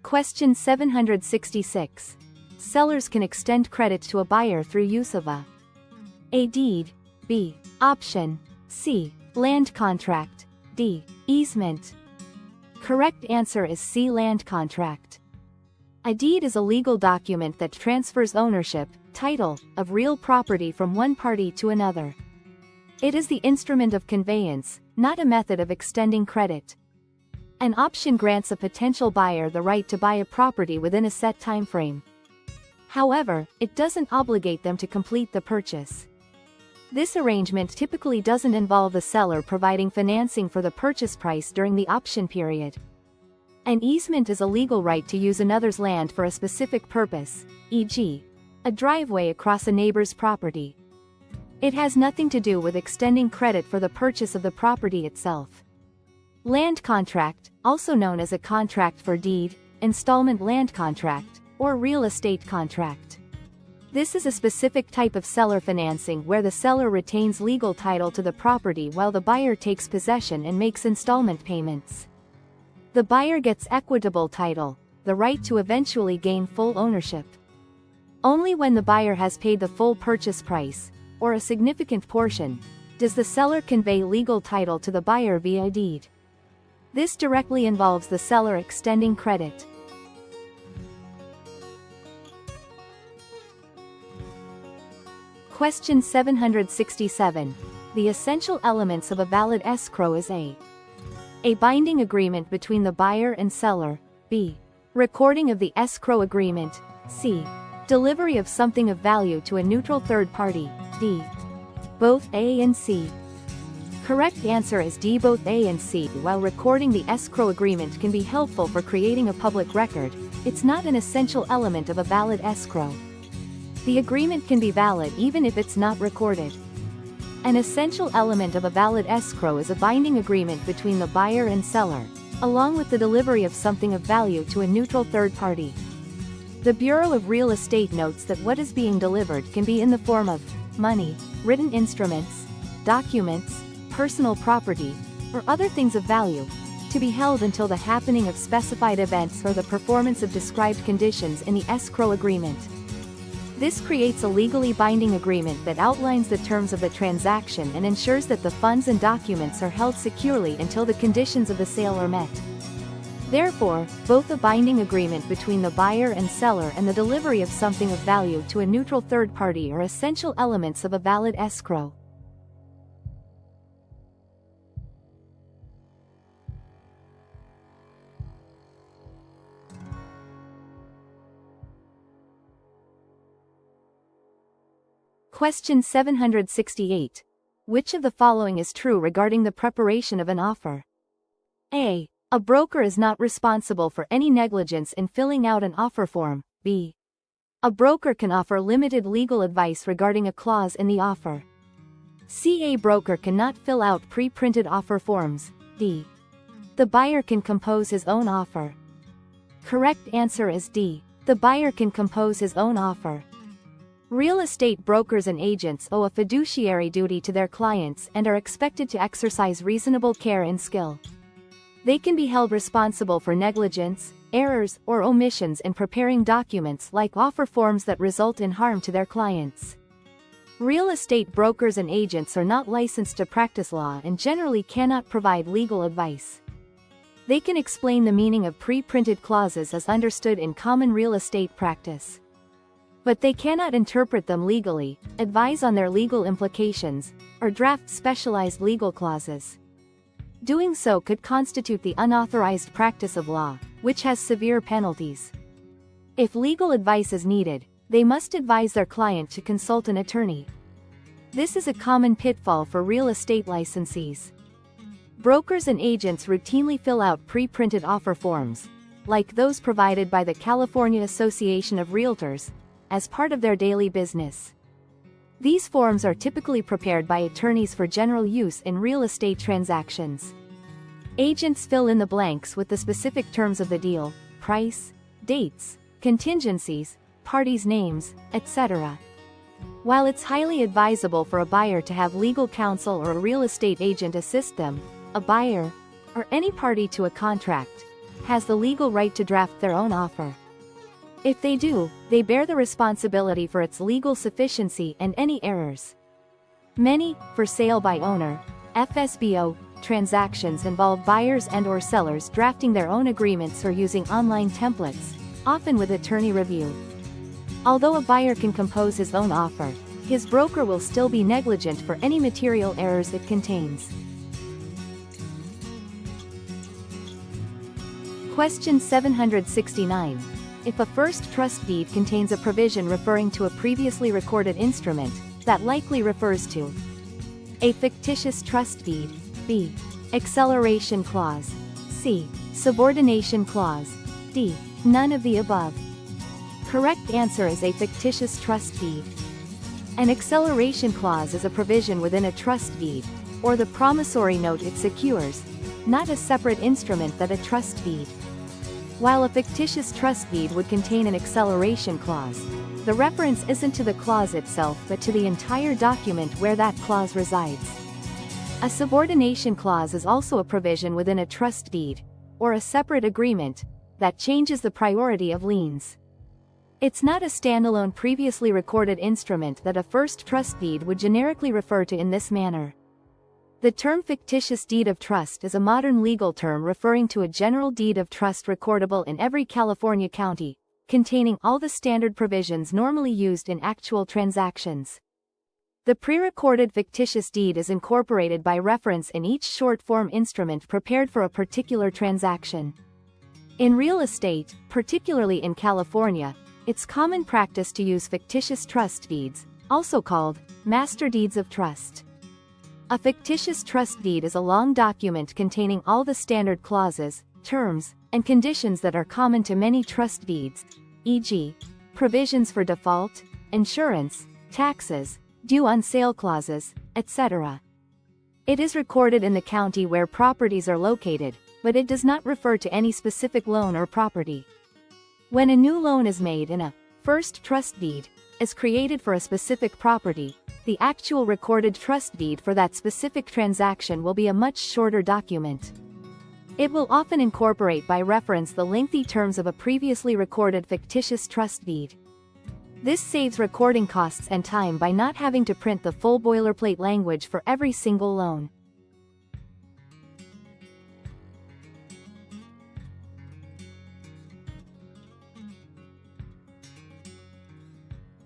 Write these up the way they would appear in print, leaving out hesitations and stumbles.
Question 766. Sellers can extend credit to a buyer through use of A deed, B. Option, C. Land contract, D. Easement. Correct answer is C. Land contract. A deed is a legal document that transfers ownership, title, of real property from one party to another. It is the instrument of conveyance, not a method of extending credit. An option grants a potential buyer the right to buy a property within a set time frame. However, it doesn't obligate them to complete the purchase. This arrangement typically doesn't involve the seller providing financing for the purchase price during the option period. An easement is a legal right to use another's land for a specific purpose, e.g., a driveway across a neighbor's property. It has nothing to do with extending credit for the purchase of the property itself. Land contract, also known as a contract for deed, installment land contract, or real estate contract. This is a specific type of seller financing where the seller retains legal title to the property while the buyer takes possession and makes installment payments. The buyer gets equitable title, the right to eventually gain full ownership. Only when the buyer has paid the full purchase price, or a significant portion, does the seller convey legal title to the buyer via deed. This directly involves the seller extending credit. Question 767. The essential elements of a valid escrow is A binding agreement between the buyer and seller, B. Recording of the escrow agreement, C. Delivery of something of value to a neutral third party, D. Both A and C. Correct answer is D. Both A and C. While recording the escrow agreement can be helpful for creating a public record, it's not an essential element of a valid escrow. The agreement can be valid even if it's not recorded. An essential element of a valid escrow is a binding agreement between the buyer and seller, along with the delivery of something of value to a neutral third party. The Bureau of Real Estate notes that what is being delivered can be in the form of money, written instruments, documents, personal property, or other things of value, to be held until the happening of specified events or the performance of described conditions in the escrow agreement. This creates a legally binding agreement that outlines the terms of the transaction and ensures that the funds and documents are held securely until the conditions of the sale are met. Therefore, both a binding agreement between the buyer and seller and the delivery of something of value to a neutral third party are essential elements of a valid escrow. Question 768. Which of the following is true regarding the preparation of an offer? A broker is not responsible for any negligence in filling out an offer form. B. A broker can offer limited legal advice regarding a clause in the offer. C. A broker cannot fill out pre-printed offer forms. D. The buyer can compose his own offer. Correct answer is D. The buyer can compose his own offer. Real estate brokers and agents owe a fiduciary duty to their clients and are expected to exercise reasonable care and skill. They can be held responsible for negligence, errors, or omissions in preparing documents like offer forms that result in harm to their clients. Real estate brokers and agents are not licensed to practice law and generally cannot provide legal advice. They can explain the meaning of pre-printed clauses as understood in common real estate practice. But they cannot interpret them legally, advise on their legal implications, or draft specialized legal clauses. Doing so could constitute the unauthorized practice of law, which has severe penalties. If legal advice is needed, they must advise their client to consult an attorney. This is a common pitfall for real estate licensees. Brokers and agents routinely fill out pre-printed offer forms, like those provided by the California Association of Realtors, as part of their daily business. These forms are typically prepared by attorneys for general use in real estate transactions. Agents fill in the blanks with the specific terms of the deal, price, dates, contingencies, parties' names, etc. While it's highly advisable for a buyer to have legal counsel or a real estate agent assist them, a buyer, or any party to a contract, has the legal right to draft their own offer. If they do, they bear the responsibility for its legal sufficiency and any errors. Many, for sale by owner, FSBO, transactions involve buyers and/or sellers drafting their own agreements or using online templates, often with attorney review. Although a buyer can compose his own offer, his broker will still be negligent for any material errors it contains. Question 769. If a first trust deed contains a provision referring to a previously recorded instrument, that likely refers to A. Fictitious trust deed, B. Acceleration clause, C. Subordination clause, D. None of the above. Correct answer is A. Fictitious trust deed. An acceleration clause is a provision within a trust deed, or the promissory note it secures, not a separate instrument that a trust deed. While a fictitious trust deed would contain an acceleration clause, the reference isn't to the clause itself but to the entire document where that clause resides. A subordination clause is also a provision within a trust deed, or a separate agreement, that changes the priority of liens. It's not a standalone previously recorded instrument that a first trust deed would generically refer to in this manner. The term fictitious deed of trust is a modern legal term referring to a general deed of trust recordable in every California county, containing all the standard provisions normally used in actual transactions. The pre-recorded fictitious deed is incorporated by reference in each short-form instrument prepared for a particular transaction. In real estate, particularly in California, it's common practice to use fictitious trust deeds, also called master deeds of trust. A fictitious trust deed is a long document containing all the standard clauses, terms, and conditions that are common to many trust deeds, e.g., provisions for default, insurance, taxes, due on sale clauses, etc. It is recorded in the county where properties are located, but it does not refer to any specific loan or property. When a new loan is made and a first trust deed is created for a specific property, the actual recorded trust deed for that specific transaction will be a much shorter document. It will often incorporate by reference the lengthy terms of a previously recorded fictitious trust deed. This saves recording costs and time by not having to print the full boilerplate language for every single loan.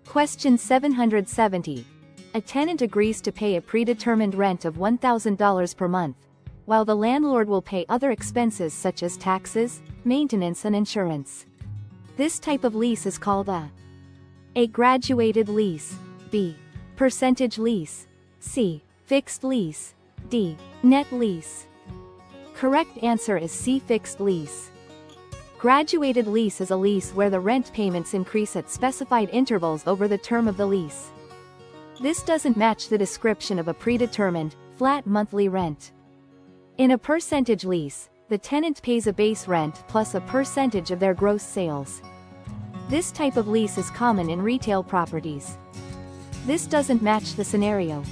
Question 770. A tenant agrees to pay a predetermined rent of $1,000 per month, while the landlord will pay other expenses such as taxes, maintenance and insurance. This type of lease is called A. Graduated lease, B. Percentage lease, C. Fixed lease, D. Net lease. Correct answer is C. Fixed lease. Graduated lease is a lease where the rent payments increase at specified intervals over the term of the lease. This doesn't match the description of a predetermined, flat monthly rent. In a percentage lease, the tenant pays a base rent plus a percentage of their gross sales. This type of lease is common in retail properties. This doesn't match the scenario.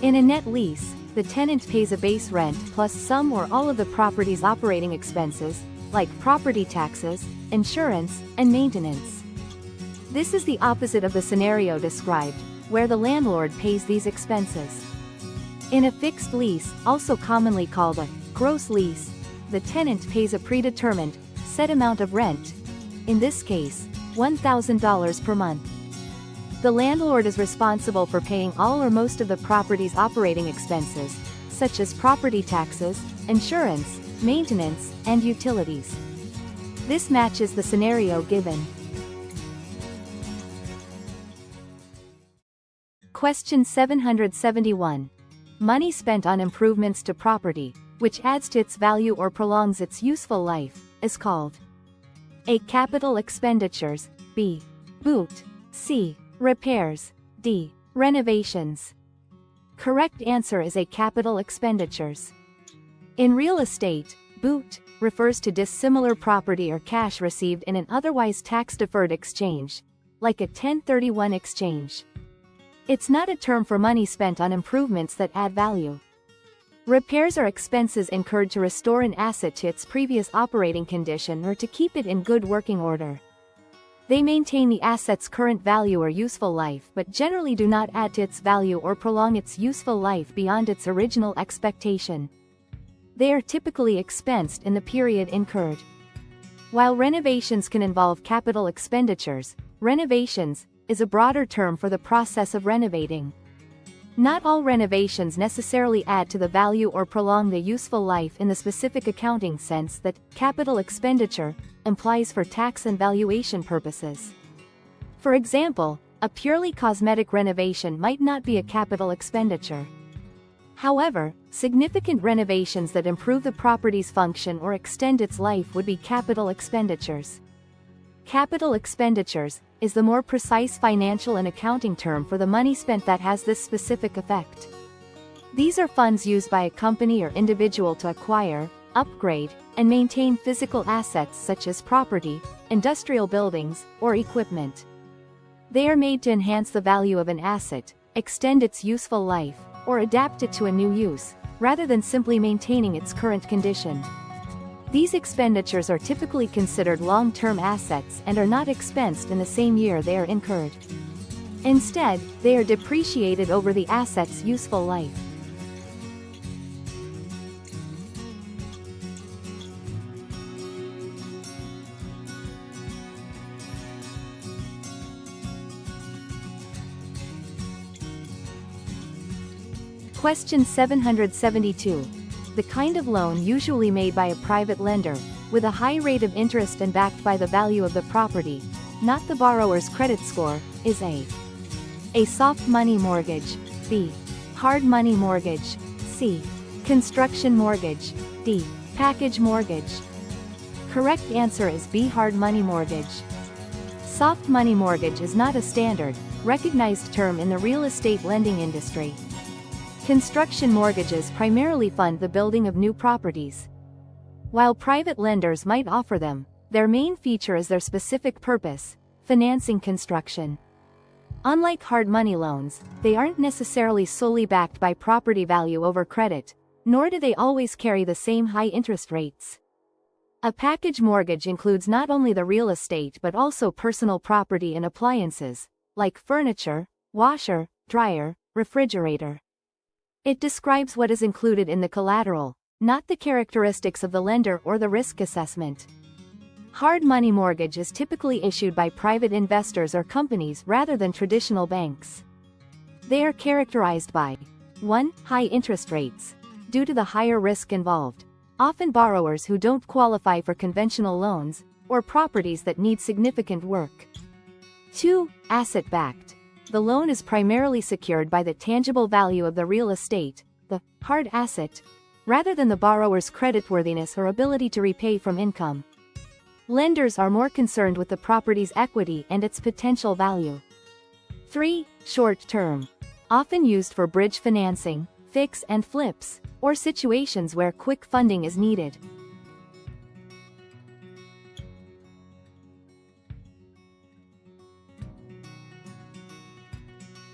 In a net lease, the tenant pays a base rent plus some or all of the property's operating expenses, like property taxes, insurance, and maintenance. This is the opposite of the scenario described, where the landlord pays these expenses. In a fixed lease, also commonly called a gross lease, the tenant pays a predetermined, set amount of rent, in this case, $1,000 per month. The landlord is responsible for paying all or most of the property's operating expenses, such as property taxes, insurance, maintenance, and utilities. This matches the scenario given. Question 771. Money spent on improvements to property, which adds to its value or prolongs its useful life, is called A. Capital expenditures, B. Boot, C. Repairs, D. Renovations. Correct answer is A. Capital expenditures. In real estate, boot refers to dissimilar property or cash received in an otherwise tax-deferred exchange, like a 1031 exchange. It's not a term for money spent on improvements that add value. Repairs are expenses incurred to restore an asset to its previous operating condition or to keep it in good working order. They maintain the asset's current value or useful life but generally do not add to its value or prolong its useful life beyond its original expectation. They are typically expensed in the period incurred. While renovations can involve capital expenditures, renovations is a broader term for the process of renovating. Not all renovations necessarily add to the value or prolong the useful life in the specific accounting sense that capital expenditure implies for tax and valuation purposes. For example, a purely cosmetic renovation might not be a capital expenditure. However, significant renovations that improve the property's function or extend its life would be capital expenditures. Capital expenditures is the more precise financial and accounting term for the money spent that has this specific effect. These are funds used by a company or individual to acquire, upgrade, and maintain physical assets such as property, industrial buildings, or equipment. They are made to enhance the value of an asset, extend its useful life, or adapt it to a new use, rather than simply maintaining its current condition. These expenditures are typically considered long-term assets and are not expensed in the same year they are incurred. Instead, they are depreciated over the asset's useful life. Question 772. The kind of loan usually made by a private lender, with a high rate of interest and backed by the value of the property, not the borrower's credit score, is A. Soft money mortgage, B. Hard money mortgage, C. Construction mortgage, D. Package mortgage. Correct answer is B. Hard money mortgage. Soft money mortgage is not a standard, recognized term in the real estate lending industry. Construction mortgages primarily fund the building of new properties. While private lenders might offer them, their main feature is their specific purpose, financing construction. Unlike hard money loans, they aren't necessarily solely backed by property value over credit, nor do they always carry the same high interest rates. A package mortgage includes not only the real estate but also personal property and appliances, like furniture, washer, dryer, refrigerator. It describes what is included in the collateral, not the characteristics of the lender or the risk assessment. Hard money mortgage is typically issued by private investors or companies rather than traditional banks. They are characterized by 1. High interest rates. Due to the higher risk involved, often borrowers who don't qualify for conventional loans, or properties that need significant work. 2. Asset-backed. The loan is primarily secured by the tangible value of the real estate, the hard asset, rather than the borrower's creditworthiness or ability to repay from income. Lenders are more concerned with the property's equity and its potential value. 3. Short-term. Often used for bridge financing, fix and flips, or situations where quick funding is needed.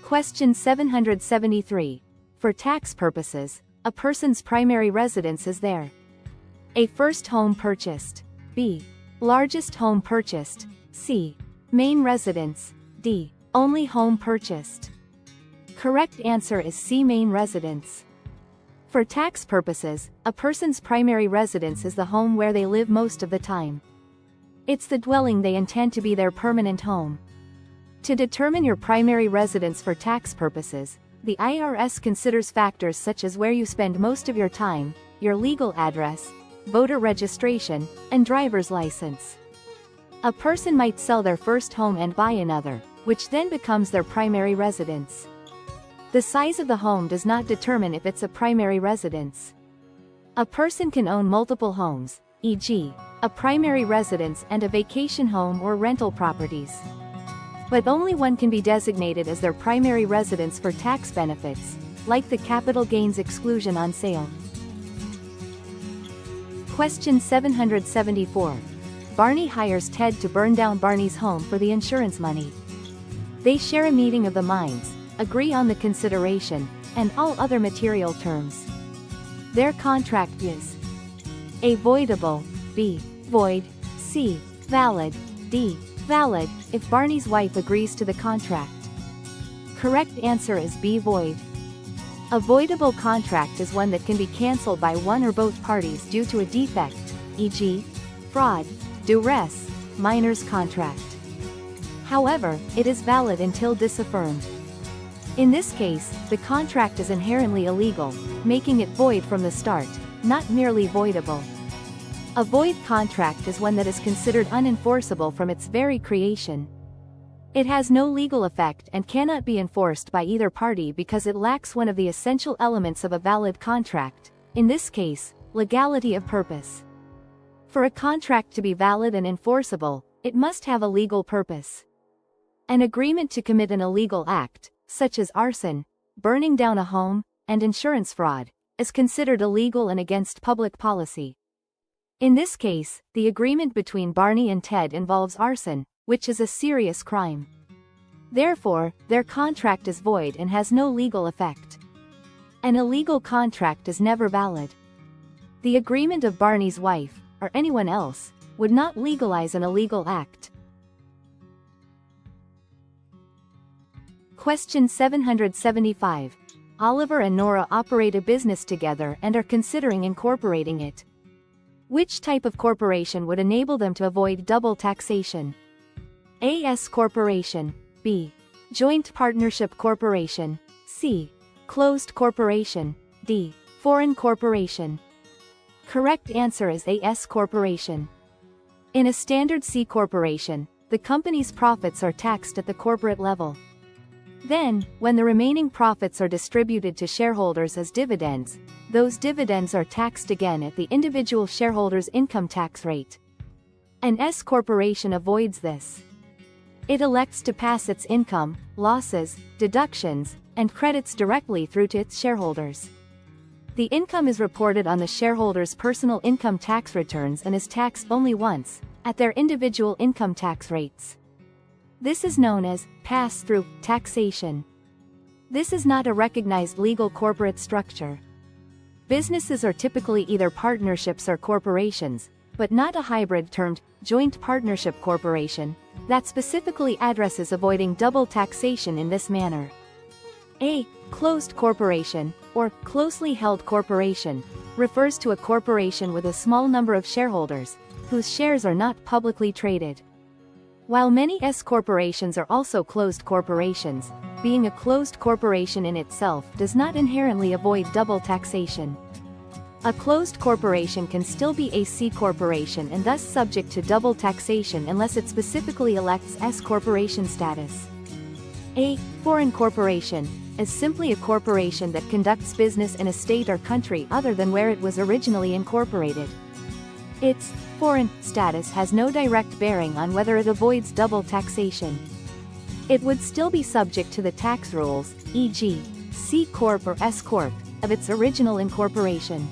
Question 773. For tax purposes, a person's primary residence is there. A. First home purchased. B. Largest home purchased. C. Main residence. D. Only home purchased. Correct answer is C. Main residence. For tax purposes, a person's primary residence is the home where they live most of the time. It's the dwelling they intend to be their permanent home. To determine your primary residence for tax purposes, the IRS considers factors such as where you spend most of your time, your legal address, voter registration, and driver's license. A person might sell their first home and buy another, which then becomes their primary residence. The size of the home does not determine if it's a primary residence. A person can own multiple homes, e.g., a primary residence and a vacation home or rental properties. But only one can be designated as their primary residence for tax benefits, like the capital gains exclusion on sale. Question 774. Barney hires Ted to burn down Barney's home for the insurance money. They share a meeting of the minds, agree on the consideration, and all other material terms. their contract is A. Voidable, B. Void, C. Valid, D. Valid, if Barney's wife agrees to the contract. Correct answer is B. Void. A voidable contract is one that can be cancelled by one or both parties due to a defect, e.g., fraud, duress, minor's contract. However, it is valid until disaffirmed. In this case, the contract is inherently illegal, making it void from the start, not merely voidable. A void contract is one that is considered unenforceable from its very creation. It has no legal effect and cannot be enforced by either party because it lacks one of the essential elements of a valid contract, in this case, legality of purpose. For a contract to be valid and enforceable, it must have a legal purpose. An agreement to commit an illegal act, such as arson, burning down a home, and insurance fraud, is considered illegal and against public policy. In this case, the agreement between Barney and Ted involves arson, which is a serious crime. Therefore, their contract is void and has no legal effect. An illegal contract is never valid. The agreement of Barney's wife, or anyone else, would not legalize an illegal act. Question 775. Oliver and Nora operate a business together and are considering incorporating it. Which type of corporation would enable them to avoid double taxation? A. S corporation, B. Joint partnership corporation, C. Closed corporation, D. Foreign corporation. Correct answer is A. S corporation. In a standard C corporation, the company's profits are taxed at the corporate level. Then, when the remaining profits are distributed to shareholders as dividends, those dividends are taxed again at the individual shareholder's income tax rate. An S corporation avoids this. It elects to pass its income, losses, deductions, and credits directly through to its shareholders. The income is reported on the shareholders' personal income tax returns and is taxed only once, at their individual income tax rates. This is known as pass-through taxation. This is not a recognized legal corporate structure. Businesses are typically either partnerships or corporations, but not a hybrid termed joint partnership corporation that specifically addresses avoiding double taxation in this manner. A closed corporation, or closely held corporation, refers to a corporation with a small number of shareholders, whose shares are not publicly traded. While many S corporations are also closed corporations, being a closed corporation in itself does not inherently avoid double taxation. A closed corporation can still be a C corporation and thus subject to double taxation unless it specifically elects S corporation status. A foreign corporation is simply a corporation that conducts business in a state or country other than where it was originally incorporated. Its foreign status has no direct bearing on whether it avoids double taxation. It would still be subject to the tax rules, e.g., C Corp or S Corp, of its original incorporation.